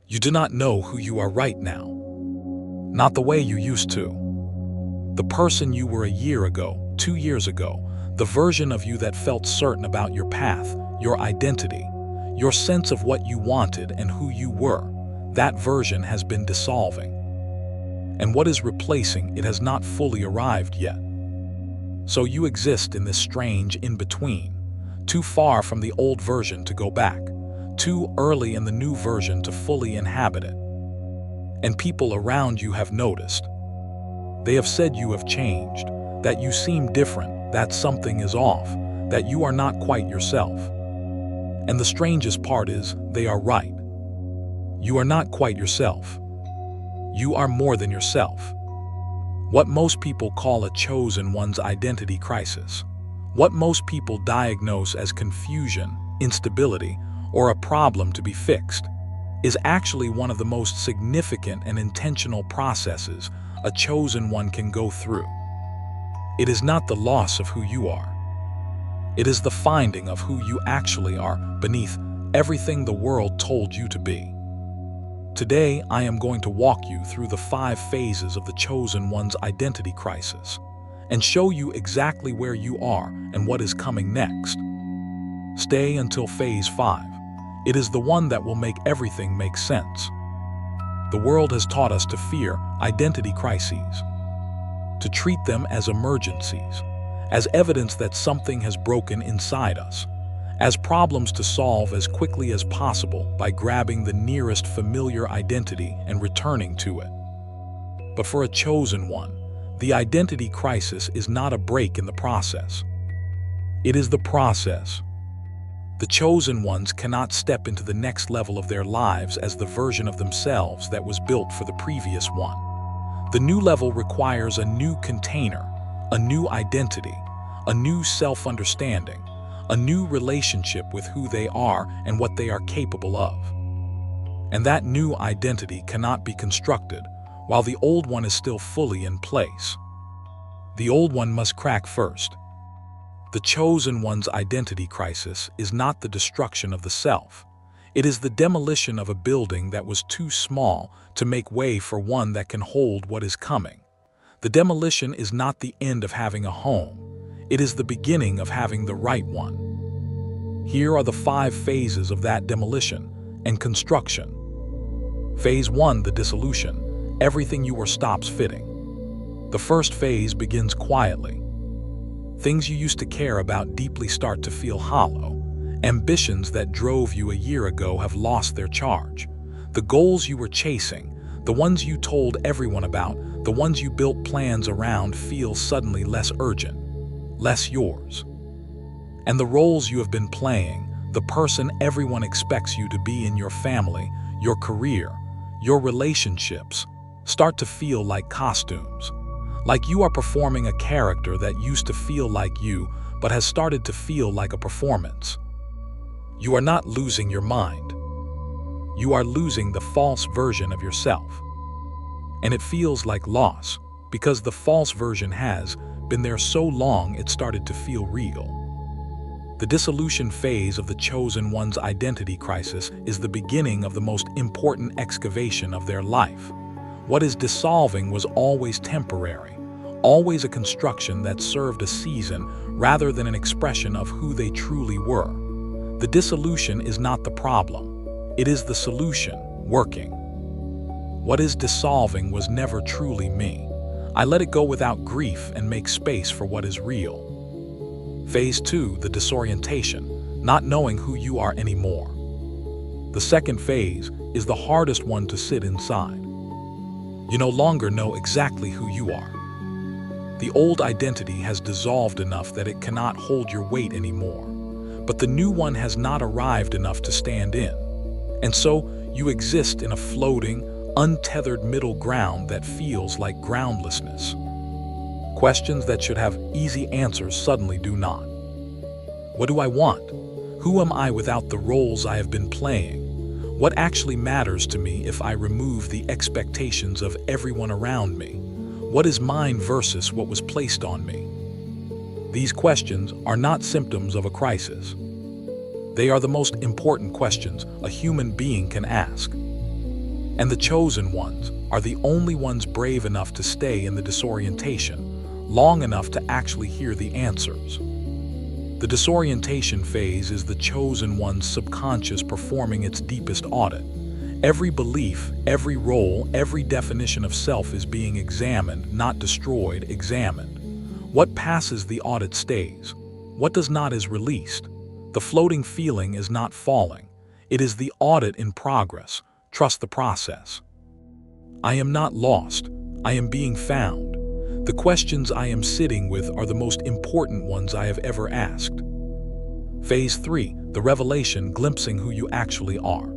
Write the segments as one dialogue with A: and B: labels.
A: You do not know who you are right now. Not the way you used to. The person you were a year ago, 2 years ago, the version of you that felt certain about your path, your identity, your sense of what you wanted and who you were, that version has been dissolving. And what is replacing it has not fully arrived yet. So you exist in this strange in-between, too far from the old version to go back, too early in the new version to fully inhabit it. And people around you have noticed. They have said you have changed, that you seem different, that something is off, that you are not quite yourself. And the strangest part is, they are right. You are not quite yourself. You are more than yourself. What most people call a chosen one's identity crisis, what most people diagnose as confusion, instability, or a problem to be fixed, is actually one of the most significant and intentional processes a chosen one can go through. It is not the loss of who you are. It is the finding of who you actually are beneath everything the world told you to be. Today, I am going to walk you through the 5 phases of the chosen one's identity crisis and show you exactly where you are and what is coming next. Stay until phase 5. It is the one that will make everything make sense. The world has taught us to fear identity crises, to treat them as emergencies, as evidence that something has broken inside us, as problems to solve as quickly as possible by grabbing the nearest familiar identity and returning to it. But for a chosen one, the identity crisis is not a break in the process. It is the process. The chosen ones cannot step into the next level of their lives as the version of themselves that was built for the previous one. The new level requires a new container, a new identity, a new self-understanding, a new relationship with who they are and what they are capable of. And that new identity cannot be constructed while the old one is still fully in place. The old one must crack first. The chosen one's identity crisis is not the destruction of the self. It is the demolition of a building that was too small to make way for one that can hold what is coming. The demolition is not the end of having a home. It is the beginning of having the right one. Here are the 5 phases of that demolition and construction. Phase 1, the dissolution. Everything you were stops fitting. The first phase begins quietly. Things you used to care about deeply start to feel hollow. Ambitions that drove you a year ago have lost their charge. The goals you were chasing, the ones you told everyone about, the ones you built plans around feel suddenly less urgent, less yours. And the roles you have been playing, the person everyone expects you to be in your family, your career, your relationships, start to feel like costumes. Like you are performing a character that used to feel like you, but has started to feel like a performance. You are not losing your mind. You are losing the false version of yourself. And it feels like loss, because the false version has been there so long it started to feel real. The dissolution phase of the chosen one's identity crisis is the beginning of the most important excavation of their life. What is dissolving was always temporary, always a construction that served a season rather than an expression of who they truly were. The dissolution is not the problem. It is the solution, working. What is dissolving was never truly me. I let it go without grief and make space for what is real. Phase 2, the disorientation, not knowing who you are anymore. The second phase is the hardest one to sit inside. You no longer know exactly who you are. The old identity has dissolved enough that it cannot hold your weight anymore, but the new one has not arrived enough to stand in. And so you exist in a floating, untethered middle ground that feels like groundlessness. Questions that should have easy answers suddenly do not. What do I want? Who am I without the roles I have been playing? What actually matters to me if I remove the expectations of everyone around me? What is mine versus what was placed on me? These questions are not symptoms of a crisis. They are the most important questions a human being can ask. And the chosen ones are the only ones brave enough to stay in the disorientation long enough to actually hear the answers. The disorientation phase is the chosen one's subconscious performing its deepest audit. Every belief, every role, every definition of self is being examined, not destroyed, examined. What passes the audit stays. What does not is released. The floating feeling is not falling. It is the audit in progress. Trust the process. I am not lost. I am being found. The questions I am sitting with are the most important ones I have ever asked. Phase 3, the revelation, glimpsing who you actually are.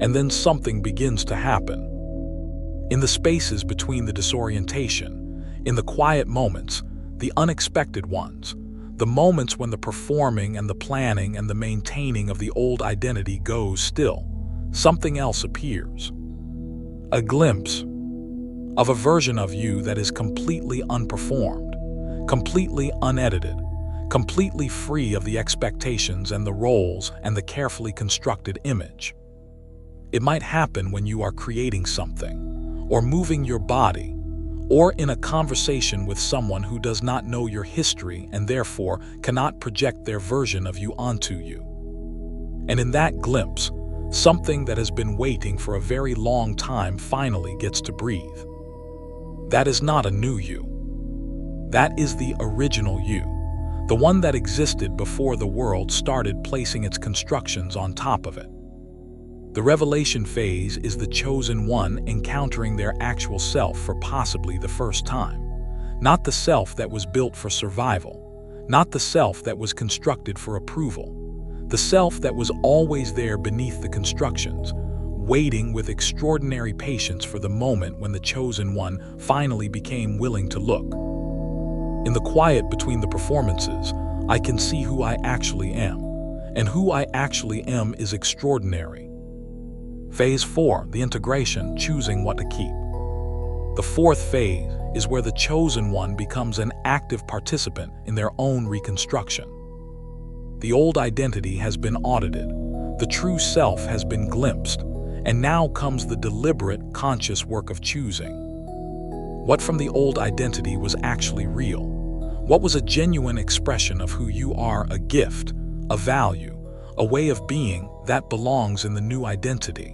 A: And then something begins to happen. In the spaces between the disorientation, in the quiet moments, the unexpected ones, the moments when the performing and the planning and the maintaining of the old identity goes still, something else appears. A glimpse of a version of you that is completely unperformed, completely unedited, completely free of the expectations and the roles and the carefully constructed image. It might happen when you are creating something, or moving your body, or in a conversation with someone who does not know your history and therefore cannot project their version of you onto you. And in that glimpse, something that has been waiting for a very long time finally gets to breathe. That is not a new you. That is the original you, the one that existed before the world started placing its constructions on top of it. The revelation phase is the chosen one encountering their actual self for possibly the first time. Not the self that was built for survival, not the self that was constructed for approval, the self that was always there beneath the constructions, waiting with extraordinary patience for the moment when the chosen one finally became willing to look. In the quiet between the performances, I can see who I actually am, and who I actually am is extraordinary. Phase 4, the integration, choosing what to keep. The fourth phase is where the chosen one becomes an active participant in their own reconstruction. The old identity has been audited, the true self has been glimpsed, and now comes the deliberate, conscious work of choosing. What from the old identity was actually real? What was a genuine expression of who you are, a gift, a value, a way of being that belongs in the new identity?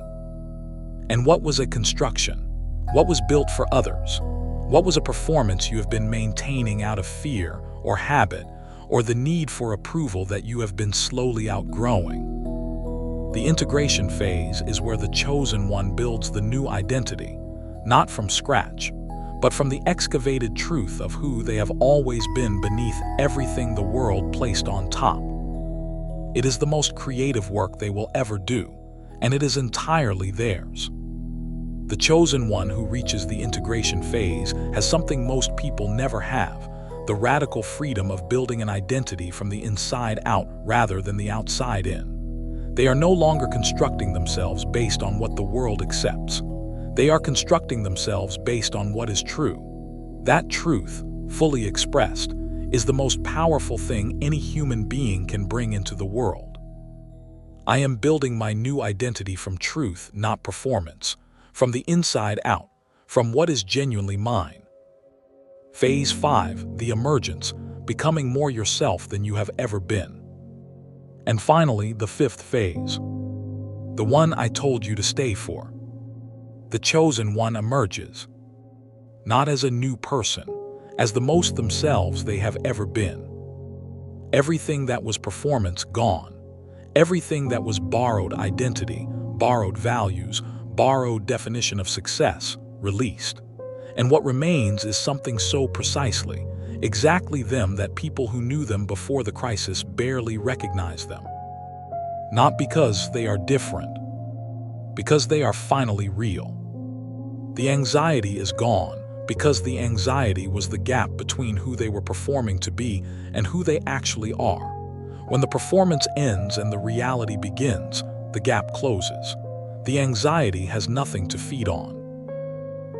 A: And what was a construction? What was built for others? What was a performance you have been maintaining out of fear or habit or the need for approval that you have been slowly outgrowing? The integration phase is where the chosen one builds the new identity, not from scratch, but from the excavated truth of who they have always been beneath everything the world placed on top. It is the most creative work they will ever do, and it is entirely theirs. The chosen one who reaches the integration phase has something most people never have, the radical freedom of building an identity from the inside out rather than the outside in. They are no longer constructing themselves based on what the world accepts. They are constructing themselves based on what is true. That truth, fully expressed, is the most powerful thing any human being can bring into the world. I am building my new identity from truth, not performance, from the inside out, from what is genuinely mine. Phase 5, the emergence, becoming more yourself than you have ever been. And finally, the fifth phase, the one I told you to stay for. The chosen one emerges, not as a new person, as the most themselves they have ever been. Everything that was performance gone, everything that was borrowed identity, borrowed values, borrowed definition of success, released. And what remains is something so precisely, exactly them that people who knew them before the crisis barely recognized them. Not because they are different, because they are finally real. The anxiety is gone because the anxiety was the gap between who they were performing to be and who they actually are. When the performance ends and the reality begins, the gap closes. The anxiety has nothing to feed on.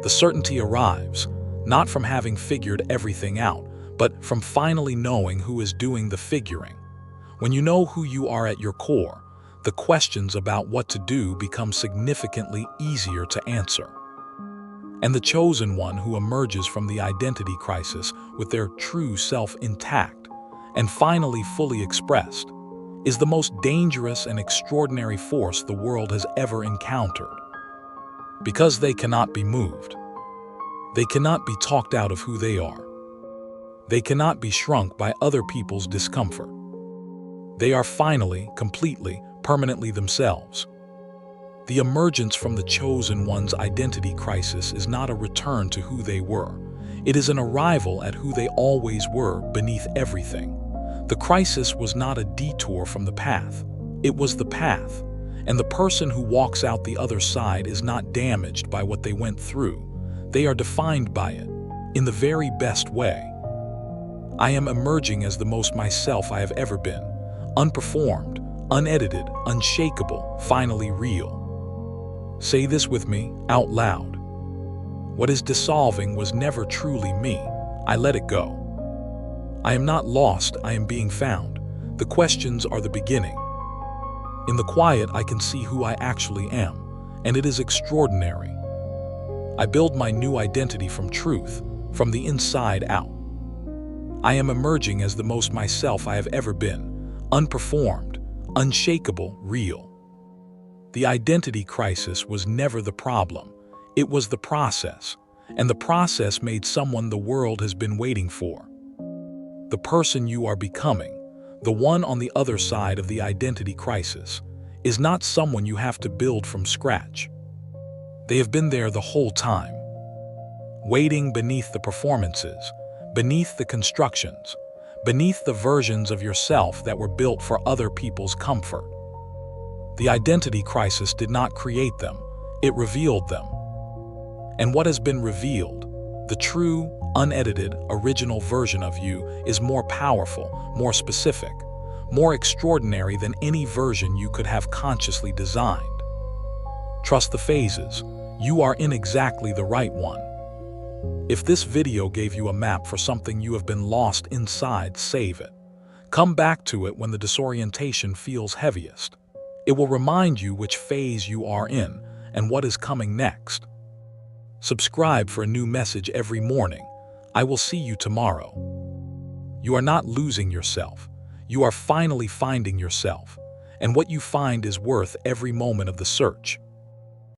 A: The certainty arrives, not from having figured everything out, but from finally knowing who is doing the figuring. When you know who you are at your core, the questions about what to do become significantly easier to answer. And the chosen one who emerges from the identity crisis with their true self intact and finally fully expressed is the most dangerous and extraordinary force the world has ever encountered. Because they cannot be moved. They cannot be talked out of who they are. They cannot be shrunk by other people's discomfort. They are finally, completely, permanently themselves. The emergence from the chosen one's identity crisis is not a return to who they were. It is an arrival at who they always were beneath everything. The crisis was not a detour from the path. It was the path. And the person who walks out the other side is not damaged by what they went through. They are defined by it, in the very best way. I am emerging as the most myself I have ever been. Unperformed, unedited, unshakable, finally real. Say this with me, out loud. What is dissolving was never truly me. I let it go. I am not lost, I am being found. The questions are the beginning. In the quiet, I can see who I actually am, and it is extraordinary. I build my new identity from truth, from the inside out. I am emerging as the most myself I have ever been, unperformed, unshakable, real. The identity crisis was never the problem. It was the process, and the process made someone the world has been waiting for. The person you are becoming, the one on the other side of the identity crisis, is not someone you have to build from scratch. They have been there the whole time, waiting beneath the performances, beneath the constructions, beneath the versions of yourself that were built for other people's comfort. The identity crisis did not create them, it revealed them. And what has been revealed, the true, unedited, original version of you, is more powerful, more specific, more extraordinary than any version you could have consciously designed. Trust the phases. You are in exactly the right one. If this video gave you a map for something you have been lost inside, save it. Come back to it when the disorientation feels heaviest. It will remind you which phase you are in and what is coming next. Subscribe for a new message every morning. I will see you tomorrow. You are not losing yourself. You are finally finding yourself. And what you find is worth every moment of the search.